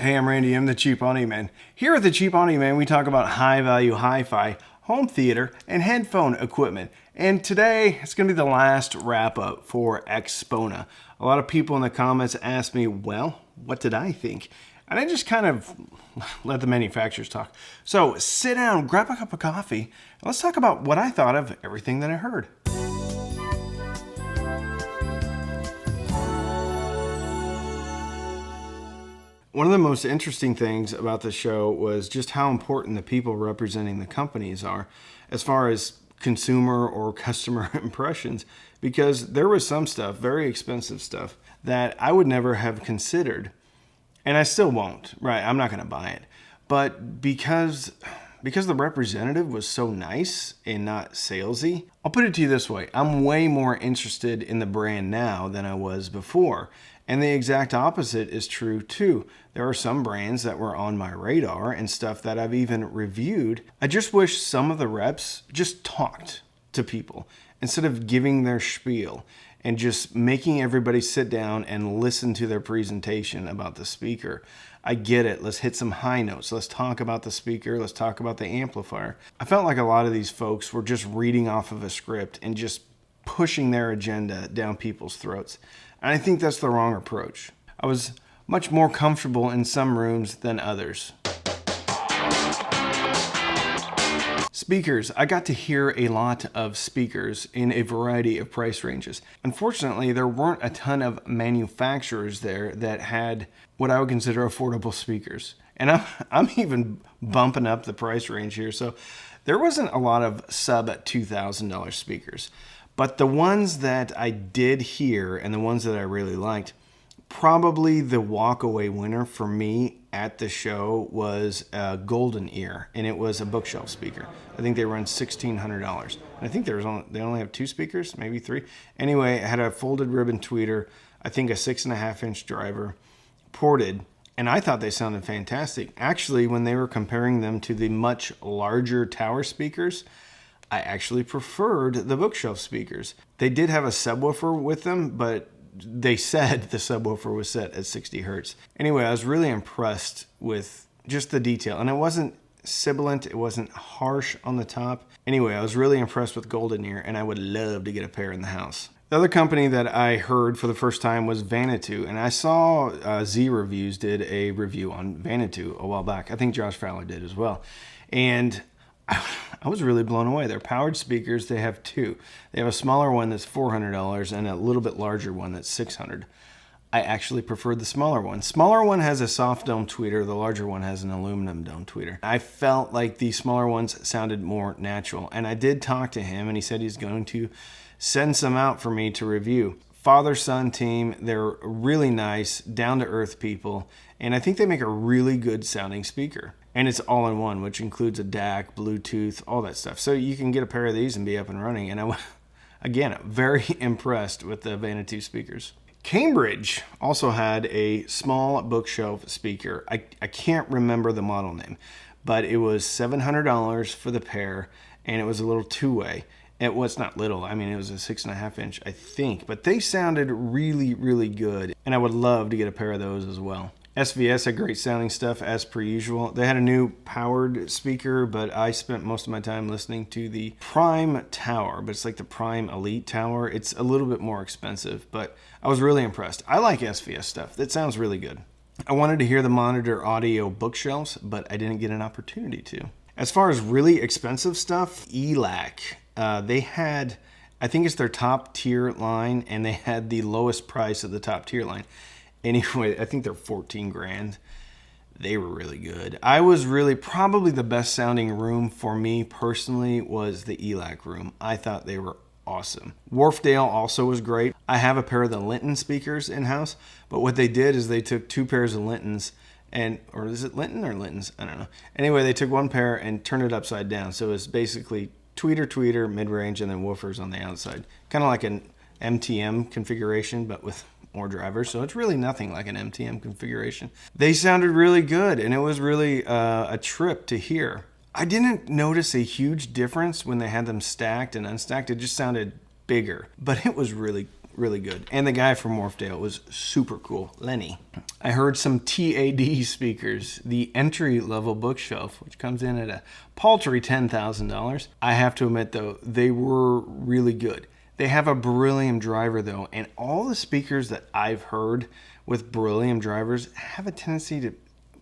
Hey, I'm Randy. I'm the Cheap Audio Man. Here at the Cheap Audio Man, we talk about high-value hi-fi, home theater, and headphone equipment. And today, it's going to be the last wrap-up for Axpona. A lot of people in the comments asked me, well, what did I think? And I just kind of let the manufacturers talk. So sit down, grab a cup of coffee, and let's talk about what I thought of everything that I heard. One of the most interesting things about the show was just how important the people representing the companies are as far as consumer or customer impressions, because there was some stuff, very expensive stuff, that I would never have considered, and I still won't, right? I'm not going to buy it. But because the representative was so nice and not salesy, I'll put it to you this way. I'm way more interested in the brand now than I was before. And the exact opposite is true too. There are some brands that were on my radar and stuff that I've even reviewed. I just wish some of the reps just talked to people instead of giving their spiel and just making everybody sit down and listen to their presentation about the speaker. I get it. Let's hit some high notes. Let's talk about the speaker. Let's talk about the amplifier. I felt like a lot of these folks were just reading off of a script and just pushing their agenda down people's throats. And I think that's the wrong approach. I was much more comfortable in some rooms than others. Speakers. I got to hear a lot of speakers in a variety of price ranges. Unfortunately, there weren't a ton of manufacturers there that had what I would consider affordable speakers. And I'm even bumping up the price range here. So there wasn't a lot of sub $2,000 speakers. But the ones that I did hear and the ones that I really liked, probably the walkaway winner for me at the show was a Golden Ear, and it was a bookshelf speaker. I think they run $1,600. And I think they only have 2 speakers, maybe 3. Anyway, it had a folded ribbon tweeter, I think a 6.5-inch driver, ported, and I thought they sounded fantastic. Actually, when they were comparing them to the much larger tower speakers, I actually preferred the bookshelf speakers. They did have a subwoofer with them, but they said the subwoofer was set at 60 hertz. Anyway, I was really impressed with just the detail. And it wasn't sibilant, it wasn't harsh on the top. Anyway, I was really impressed with Golden Ear, and I would love to get a pair in the house. The other company that I heard for the first time was Vanatu, and I saw Z Reviews did a review on Vanatu a while back. I think Josh Fowler did as well. And I was really blown away. They're powered speakers. They have 2. They have a smaller one that's $400 and a little bit larger one that's $600. I actually preferred the smaller one. Smaller one has a soft dome tweeter. The larger one has an aluminum dome tweeter. I felt like the smaller ones sounded more natural. And I did talk to him, and he said he's going to send some out for me to review. Father-son team. They're really nice, down-to-earth people. And I think they make a really good sounding speaker. And it's all in one, which includes a DAC, Bluetooth, all that stuff. So you can get a pair of these and be up and running. And again, very impressed with the Vanatu speakers. Cambridge also had a small bookshelf speaker. I can't remember the model name, but it was $700 for the pair, and it was a little 2-way. It was not little. I mean, it was a 6.5-inch, I think. But they sounded really, really good, and I would love to get a pair of those as well. SVS had great sounding stuff as per usual. They had a new powered speaker, but I spent most of my time listening to the Prime Tower, but it's like the Prime Elite Tower. It's a little bit more expensive, but I was really impressed. I like SVS stuff. That sounds really good. I wanted to hear the Monitor Audio bookshelves, but I didn't get an opportunity to. As far as really expensive stuff, ELAC, they had, I think it's their top tier line, and they had the lowest price of the top tier line. Anyway, I think they're 14 grand. They were really good. I was really, probably the best sounding room for me personally was the ELAC room. I thought they were awesome. Wharfdale also was great. I have a pair of the Linton speakers in-house, but what they did is they took 2 pairs of Lintons or is it Linton or Lintons? I don't know. Anyway, they took 1 pair and turned it upside down. So it's basically tweeter, mid-range, and then woofers on the outside. Kind of like an MTM configuration, but with more drivers, so it's really nothing like an MTM configuration. They sounded really good, and it was really a trip to hear. I didn't notice a huge difference when they had them stacked and unstacked. It just sounded bigger, but it was really really good. And the guy from Wharfdale was super cool, Lenny. I heard some TAD speakers, the entry-level bookshelf, which comes in at a paltry $10,000. I have to admit, though, they were really good. They have a beryllium driver, though, and all the speakers that I've heard with beryllium drivers have a tendency to,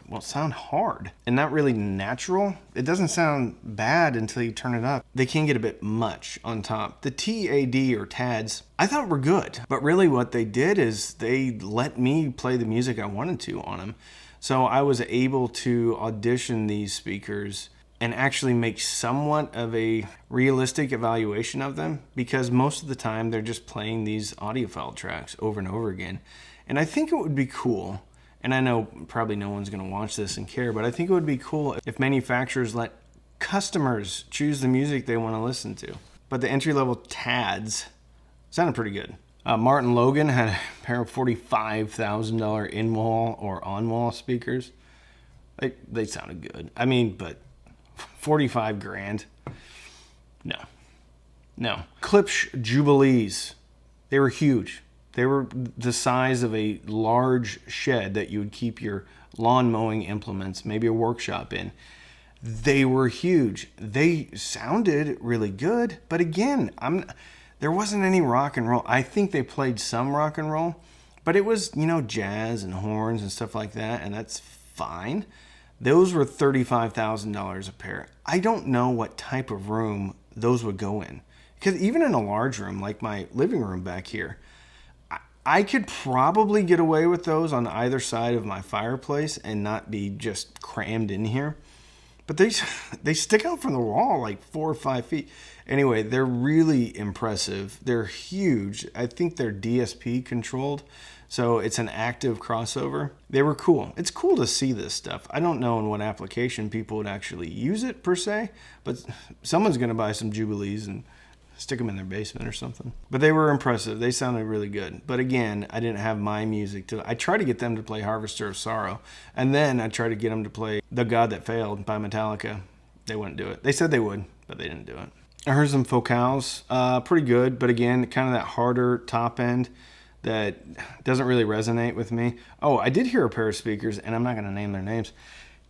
well, sound hard and not really natural. It doesn't sound bad until you turn it up. They can get a bit much on top. The TAD or TADs, I thought were good, but really what they did is they let me play the music I wanted to on them. So I was able to audition these speakers and actually make somewhat of a realistic evaluation of them, because most of the time they're just playing these audiophile tracks over and over again. And I think it would be cool, and I know probably no one's going to watch this and care, but I think it would be cool if manufacturers let customers choose the music they want to listen to. But the entry-level TADs sounded pretty good. Martin Logan had a pair of $45,000 in-wall or on-wall speakers. They sounded good. I mean, but 45 grand? No. Klipsch Jubilees. They were huge. They were the size of a large shed that you would keep your lawn mowing implements, maybe a workshop in. They were huge. They sounded really good, but again, there wasn't any rock and roll. I think they played some rock and roll, but it was, jazz and horns and stuff like that, and that's fine. Those were $35,000 a pair. I don't know what type of room those would go in, because even in a large room like my living room back here, I could probably get away with those on either side of my fireplace and not be just crammed in here. But they stick out from the wall like 4 or 5 feet. Anyway, they're really impressive. They're huge. I think they're DSP controlled, so it's an active crossover. They were cool. It's cool to see this stuff. I don't know in what application people would actually use it per se, but someone's going to buy some Jubilees and stick them in their basement or something. But they were impressive. They sounded really good. But again, I didn't have my music I tried to get them to play Harvester of Sorrow, and then I tried to get them to play The God That Failed by Metallica. They wouldn't do it. They said they would, but they didn't do it. I heard some Focals, pretty good, but again, kind of that harder top end that doesn't really resonate with me. Oh, I did hear a pair of speakers, and I'm not going to name their names.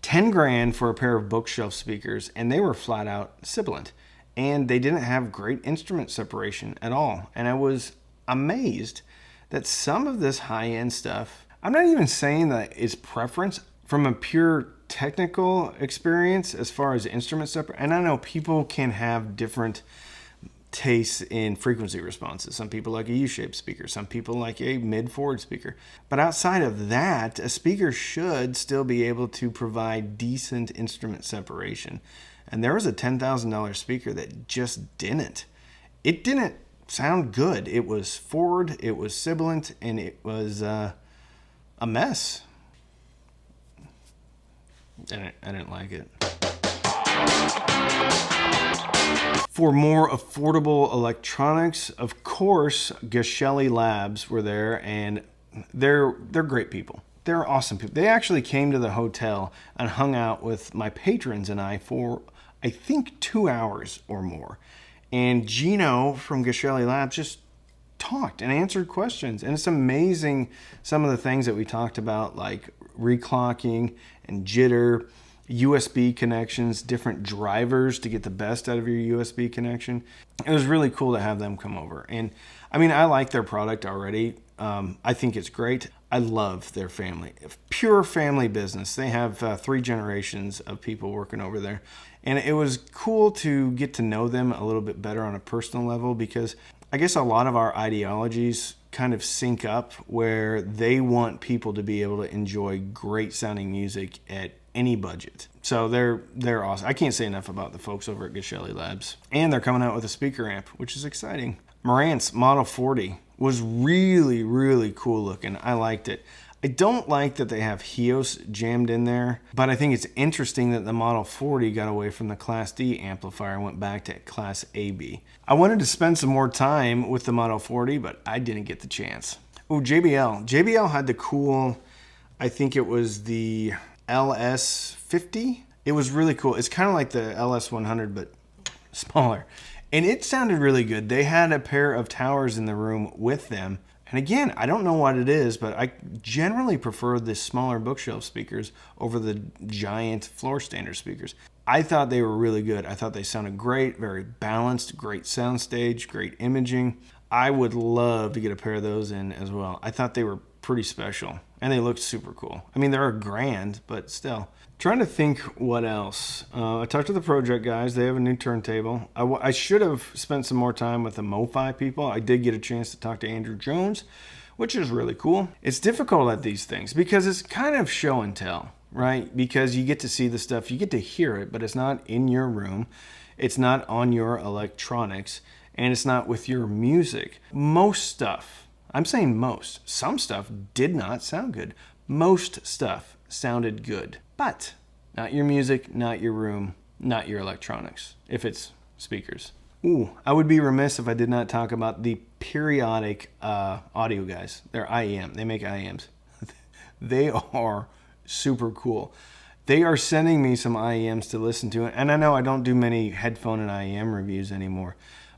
10 grand for a pair of bookshelf speakers, and they were flat out sibilant. And they didn't have great instrument separation at all. And I was amazed that some of this high-end stuff, I'm not even saying that it's preference from a pure technical experience as far as instrument separation. And I know people can have different tastes in frequency responses. Some people like a U-shaped speaker. Some people like a mid-forward speaker. But outside of that, a speaker should still be able to provide decent instrument separation. And there was a $10,000 speaker that just didn't. It didn't sound good. It was forward, it was sibilant, and it was a mess. I didn't like it. For more affordable electronics, of course, Geshelli Labs were there, and they're great people. They're awesome people. They actually came to the hotel and hung out with my patrons and I for, I think, 2 hours or more. And Gino from Geshelli Labs just talked and answered questions. And it's amazing some of the things that we talked about, like reclocking and jitter, USB connections, different drivers to get the best out of your USB connection. It was really cool to have them come over. And I mean, I like their product already. I think it's great. I love their family. Pure family business. They have 3 generations of people working over there. And it was cool to get to know them a little bit better on a personal level, because I guess a lot of our ideologies kind of sync up, where they want people to be able to enjoy great sounding music at any budget. So they're awesome. I can't say enough about the folks over at Geshelli Labs. And they're coming out with a speaker amp, which is exciting. Marantz Model 40 was really, really cool looking. I liked it. I don't like that they have Hios jammed in there, but I think it's interesting that the Model 40 got away from the Class D amplifier and went back to Class AB. I wanted to spend some more time with the Model 40, but I didn't get the chance. Oh, JBL. JBL had the cool, I think it was the LS50. It was really cool. It's kind of like the LS100, but smaller. And it sounded really good. They had a pair of towers in the room with them. And again, I don't know what it is, but I generally prefer the smaller bookshelf speakers over the giant floor standard speakers. I thought they were really good. I thought they sounded great, very balanced, great soundstage, great imaging. I would love to get a pair of those in as well. I thought they were pretty special and they looked super cool. I mean, they're a grand, but still. Trying to think what else. I talked to the Project guys. They have a new turntable. I should have spent some more time with the MoFi people. I did get a chance to talk to Andrew Jones, which is really cool. It's difficult at these things because it's kind of show and tell, right? Because you get to see the stuff, you get to hear it, but it's not in your room. It's not on your electronics, and it's not with your music. Most stuff, I'm saying most, some stuff did not sound good. Most stuff sounded good, but not your music, not your room, not your electronics, if it's speakers. Ooh, I would be remiss if I did not talk about the periodic audio guys. They're IEM. They make IEMs. They are super cool. They are sending me some IEMs to listen to. And I know I don't do many headphone and IEM reviews anymore.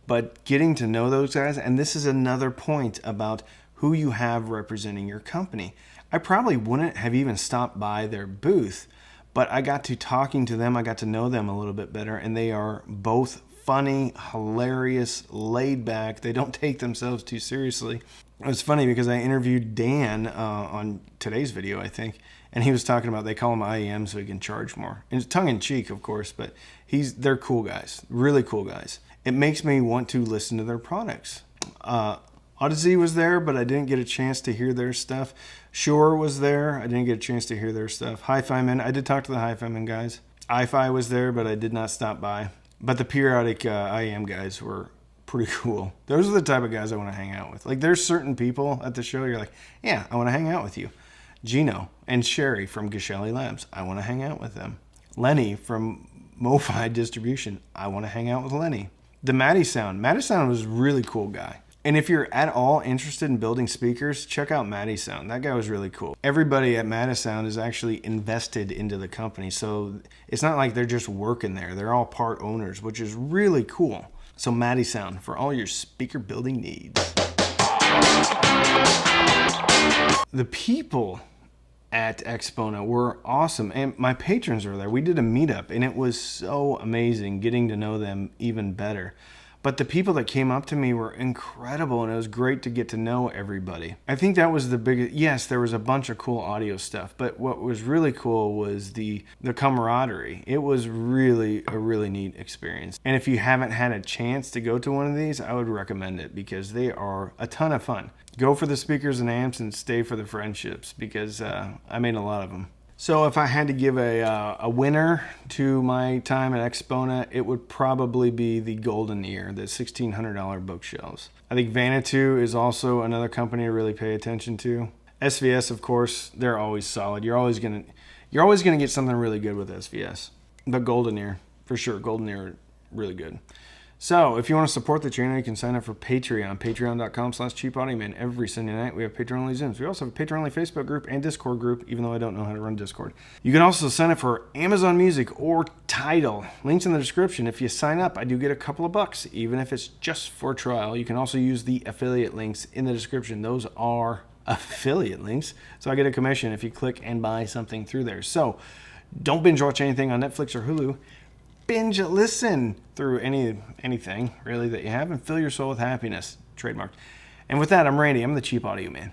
But getting to know those guys, and this is another point about who you have representing your company. I probably wouldn't have even stopped by their booth, but I got to talking to them. I got to know them a little bit better, and they are both funny, hilarious, laid back. They don't take themselves too seriously. It was funny because I interviewed Dan on today's video, I think, and he was talking about they call him IEM so he can charge more. And it's tongue in cheek, of course, but they're cool guys, really cool guys. It makes me want to listen to their products. Odyssey was there, but I didn't get a chance to hear their stuff. Shure was there. I didn't get a chance to hear their stuff. Hi-Fi Men, I did talk to the Hi-Fi Men guys. iFi was there, but I did not stop by. But the periodic IEM guys were pretty cool. Those are the type of guys I want to hang out with. Like, there's certain people at the show, you're like, yeah, I want to hang out with you. Gino and Sherry from Geshelli Labs, I want to hang out with them. Lenny from MoFi Distribution, I want to hang out with Lenny. The Matty Sound was a really cool guy. And if you're at all interested in building speakers, check out Matty Sound. That guy was really cool. Everybody at Matty Sound is actually invested into the company. So it's not like they're just working there. They're all part owners, which is really cool. So Matty Sound for all your speaker building needs. The people at Axpona were awesome. And my patrons were there. We did a meetup and it was so amazing getting to know them even better. But the people that came up to me were incredible, and it was great to get to know everybody. I think that was the biggest. Yes, there was a bunch of cool audio stuff, but what was really cool was the camaraderie. It was really a really neat experience. And if you haven't had a chance to go to one of these, I would recommend it because they are a ton of fun. Go for the speakers and amps and stay for the friendships because I made a lot of them. So if I had to give a winner to my time at Axpona, it would probably be the Golden Ear, the $1,600 bookshelves. I think Vanatu is also another company to really pay attention to. SVS, of course, they're always solid. You're always gonna get something really good with SVS. But Golden Ear, for sure, Golden Ear, really good. So if you want to support the channel, you can sign up for Patreon, patreon.com/cheapaudioman. Every Sunday night, we have Patreon-only Zooms. We also have a Patreon-only Facebook group and Discord group, even though I don't know how to run Discord. You can also sign up for Amazon Music or Tidal. Links in the description. If you sign up, I do get a couple of bucks, even if it's just for a trial. You can also use the affiliate links in the description. Those are affiliate links, so I get a commission if you click and buy something through there. So don't binge watch anything on Netflix or Hulu. Binge listen through anything really that you have and fill your soul with happiness. Trademarked. And with that, I'm Randy. I'm the Cheap Audio Man.